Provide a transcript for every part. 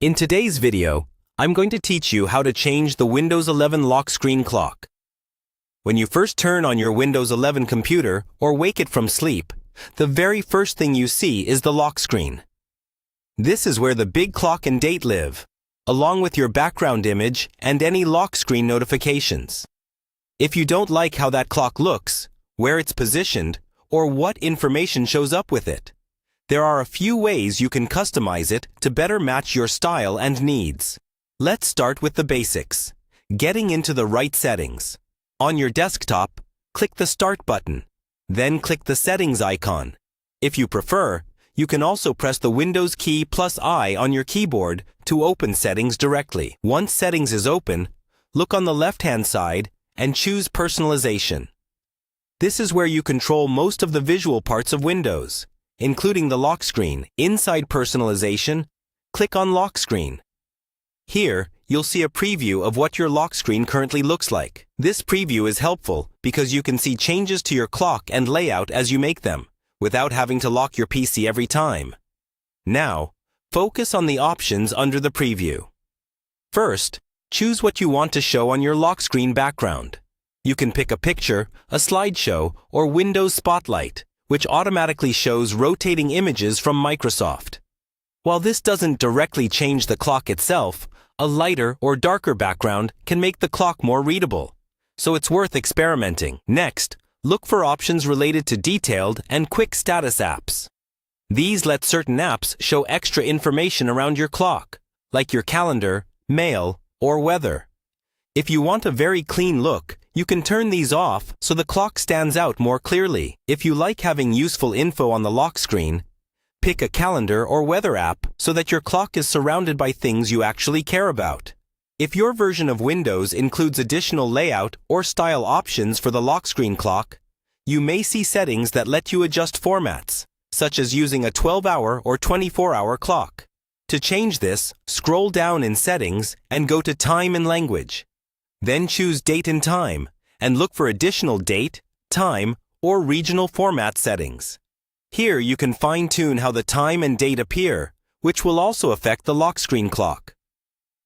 In today's video, I'm going to teach you how to change the Windows 11 lock screen clock. When you first turn on your Windows 11 computer or wake it from sleep, the very first thing you see is the lock screen. This is where the big clock and date live, along with your background image and any lock screen notifications. If you don't like how that clock looks, where it's positioned, or what information shows up with it, there are a few ways you can customize it to better match your style and needs. Let's start with the basics. Getting into the right settings. On your desktop, click the Start button. Then click the Settings icon. If you prefer, you can also press the Windows key plus I on your keyboard to open Settings directly. Once Settings is open, look on the left-hand side and choose Personalization. This is where you control most of the visual parts of Windows, including the lock screen. Inside Personalization, click on Lock Screen. Here, you'll see a preview of what your lock screen currently looks like. This preview is helpful because you can see changes to your clock and layout as you make them, without having to lock your PC every time. Now, focus on the options under the preview. First, choose what you want to show on your lock screen background. You can pick a picture, a slideshow, or Windows Spotlight, which automatically shows rotating images from Microsoft. While this doesn't directly change the clock itself, a lighter or darker background can make the clock more readable, so it's worth experimenting. Next, look for options related to detailed and quick status apps. These let certain apps show extra information around your clock, like your calendar, mail, or weather. If you want a very clean look, you can turn these off so the clock stands out more clearly. If you like having useful info on the lock screen, pick a calendar or weather app so that your clock is surrounded by things you actually care about. If your version of Windows includes additional layout or style options for the lock screen clock, you may see settings that let you adjust formats, such as using a 12-hour or 24-hour clock. To change this, scroll down in Settings and go to Time and Language. Then choose Date and Time, and look for additional date, time, or regional format settings. Here you can fine-tune how the time and date appear, which will also affect the lock screen clock.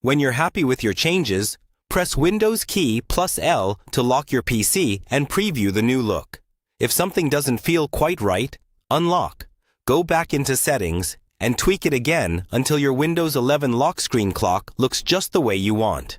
When you're happy with your changes, press Windows key plus L to lock your PC and preview the new look. If something doesn't feel quite right, unlock, go back into Settings, and tweak it again until your Windows 11 lock screen clock looks just the way you want.